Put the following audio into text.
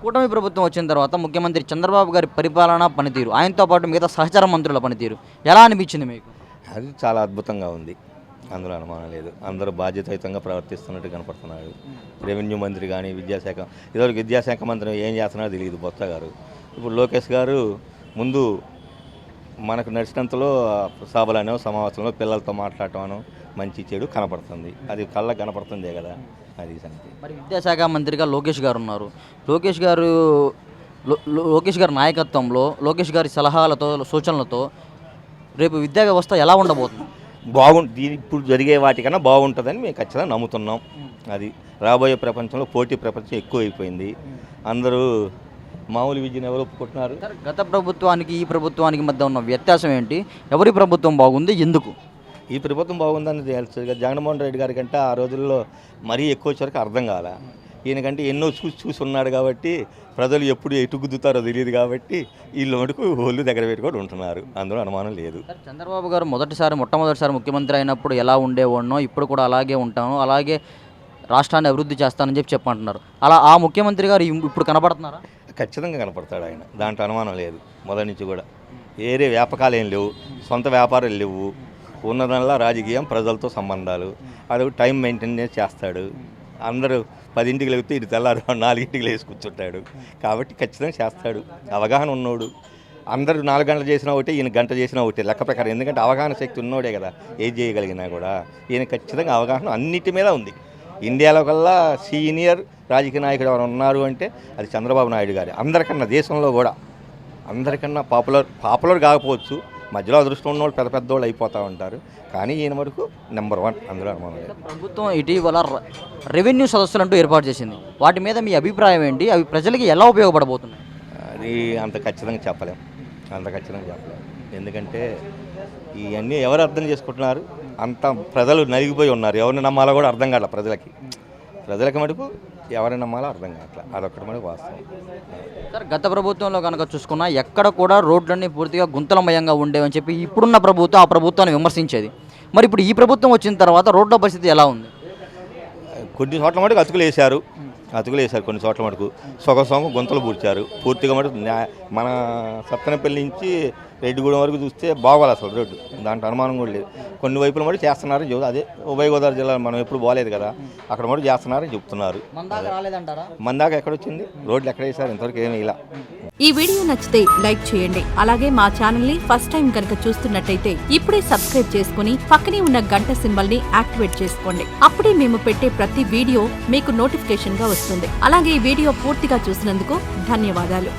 కూటమి ప్రభుత్వం వచ్చిన తర్వాత ముఖ్యమంత్రి చంద్రబాబు గారి పరిపాలన పనితీరు, ఆయనతో పాటు మిగతా సహచర మంత్రుల పనితీరు ఎలా అనిపించింది మీకు? అది చాలా అద్భుతంగా ఉంది, అందులో అనుమానం లేదు. అందరూ బాధ్యతాయుతంగా ప్రవర్తిస్తున్నట్టు కనపడుతున్నాడు. రెవెన్యూ మంత్రి కానీ విద్యాశాఖ, ఇదివరకు విద్యాశాఖ మంత్రి ఏం చేస్తున్నారో తెలియదు బొత్స గారు. ఇప్పుడు లోకేష్ గారు ముందు మనకు నడిచినంతలో సభలను సమావేశంలో పిల్లలతో మాట్లాడటం మంచి చెడు కనపడుతుంది, అది కళ్ళకు కనపడుతుందే కదా, అది సంగతి. మరి విద్యాశాఖ మంత్రిగా లోకేష్ గారు ఉన్నారు. లోకేష్ గారి నాయకత్వంలో, లోకేష్ గారి సలహాలతో సూచనలతో రేపు విద్యా వ్యవస్థ ఎలా ఉండబోతుంది? బాగుంటుంది, ఇప్పుడు జరిగే వాటికన్నా బాగుంటుందని మేము ఖచ్చితంగా నమ్ముతున్నాం. అది రాబోయే ప్రపంచంలో పోటీ ప్రపంచం ఎక్కువ అయిపోయింది. అందరూ మామూలు విద్యను ఎవరు ఒప్పుకుంటున్నారు? గత ప్రభుత్వానికి ఈ ప్రభుత్వానికి మధ్య ఉన్న వ్యత్యాసం ఏంటి? ఎవరి ప్రభుత్వం బాగుంది, ఎందుకు? ఈ ప్రభుత్వం బాగుందని తెలుసు. జగన్మోహన్ రెడ్డి గారి కంటే ఆ రోజుల్లో మరీ ఎక్కువ వరకు అర్థం కాలే. ఈయనకంటే ఎన్నో చూసి ఉన్నాడు కాబట్టి ప్రజలు ఎప్పుడు ఎటు గుద్దుతారో తెలియదు కాబట్టి వీళ్ళు మటుకు ఒళ్ళు దగ్గర పెట్టుకొని ఉంటున్నారు, అందులో అనుమానం లేదు. చంద్రబాబు గారు మొట్టమొదటిసారి ముఖ్యమంత్రి అయినప్పుడు ఎలా ఉండేవాడినో ఇప్పుడు కూడా అలాగే ఉంటాను, అలాగే రాష్ట్రాన్ని అభివృద్ధి చేస్తానని చెప్పంటున్నారు. అలా ఆ ముఖ్యమంత్రి గారు ఇప్పుడు కనపడుతున్నారా? ఖచ్చితంగా కనపడతాడు ఆయన, దాంట్లో అనుమానం లేదు. మొదటి నుంచి కూడా వేరే వ్యాపకాలు ఏం లేవు, సొంత వ్యాపారాలు లేవు. ఉన్నదల్లా రాజకీయం, ప్రజలతో సంబంధాలు. అది టైం మెయింటైన్ చేస్తాడు. అందరూ 10ంటికి లేకపోతే ఇటు తెల్లారు 4ంటికి లేచి కూర్చుంటాడు కాబట్టి ఖచ్చితంగా చేస్తాడు. అవగాహన ఉన్నోడు. అందరూ 4 గంటలు చేసినా ఒకటే, ఈయన గంట చేసినా ఒకటే లెక్క ప్రకారం. ఎందుకంటే అవగాహన శక్తి ఉన్నోడే కదా ఏది చేయగలిగినా కూడా. ఈయన ఖచ్చితంగా అవగాహన అన్నిటి మీద ఉంది. ఇండియాలో కల్లా సీనియర్ రాజకీయ నాయకుడు ఎవరు ఉన్నారు అంటే అది చంద్రబాబు నాయుడు గారు. అందరికన్నా దేశంలో కూడా అందరికన్నా పాపులర్ కాకపోవచ్చు, మధ్యలో అదృష్టం ఉన్నవాళ్ళు పెద్ద వాళ్ళు అయిపోతూ ఉంటారు. కానీ ఈయన వరకు నెంబర్ 1, అందులో అనుమానం లేదు. ప్రభుత్వం ఇటీవల రెవెన్యూ సదస్సులు అంటూ ఏర్పాటు చేసింది. వాటి మీద మీ అభిప్రాయం ఏంటి? అవి ప్రజలకి ఎలా ఉపయోగపడబోతున్నాయి? అది అంత ఖచ్చితంగా చెప్పలేం. ఎందుకంటే ఇవన్నీ ఎవరు అర్థం చేసుకుంటున్నారు? అంత ప్రజలు నలిగిపోయి ఉన్నారు. ఎవరిని నమ్మాలో కూడా అర్థం కావట్లేదు ప్రజలకి మటుకు ఎవరిని నమ్మాలో అర్థం కావట్లేదు. అదొక్కటి మనకు వాస్తవం. సార్, గత ప్రభుత్వంలో కనుక చూసుకున్నా ఎక్కడ కూడా రోడ్లన్నీ పూర్తిగా గుంతలమయంగా ఉండేవని చెప్పి ఇప్పుడున్న ప్రభుత్వం ఆ ప్రభుత్వాన్ని విమర్శించేది. మరి ఇప్పుడు ఈ ప్రభుత్వం వచ్చిన తర్వాత రోడ్ల పరిస్థితి ఎలా ఉంది? కొన్ని చోట్ల మటుకు అతుకులు వేశారు, కొన్ని చోట్ల మటుకు సొగం గుంతలు పూడ్చారు. పూర్తిగా మటుకు మన సత్తెనపల్లి నుంచి రెడ్డిగూడెం వరకు చూస్తే బాగోవాలి అసలు రోడ్డు, దాంట్లో అనుమానం కూడా లేదు. కొన్ని వైపులు మటుకు చేస్తున్నారు. అదే ఉభయ గోదావరి జిల్లా మనం ఎప్పుడు పోలేదు కదా, అక్కడ మటుకు చేస్తున్నారని చెప్తున్నారు. మన దాకా ఎక్కడొచ్చింది? రోడ్లు ఎక్కడ వేసారు? ఇంతవరకు ఏమీ ఇలా. ఈ వీడియో నచ్చితే లైక్ చేయండి. అలాగే మా ఛానల్ ని ఫస్ట్ టైం కనుక చూస్తున్నట్టయితే ఇప్పుడే సబ్స్క్రైబ్ చేసుకుని పక్కనే ఉన్న గంట సింబల్ ని యాక్టివేట్ చేసుకోండి. అప్పుడే మేము పెట్టే ప్రతి వీడియో మీకు నోటిఫికేషన్ గా వస్తుంది. అలాగే ఈ వీడియో పూర్తిగా చూసినందుకు ధన్యవాదాలు.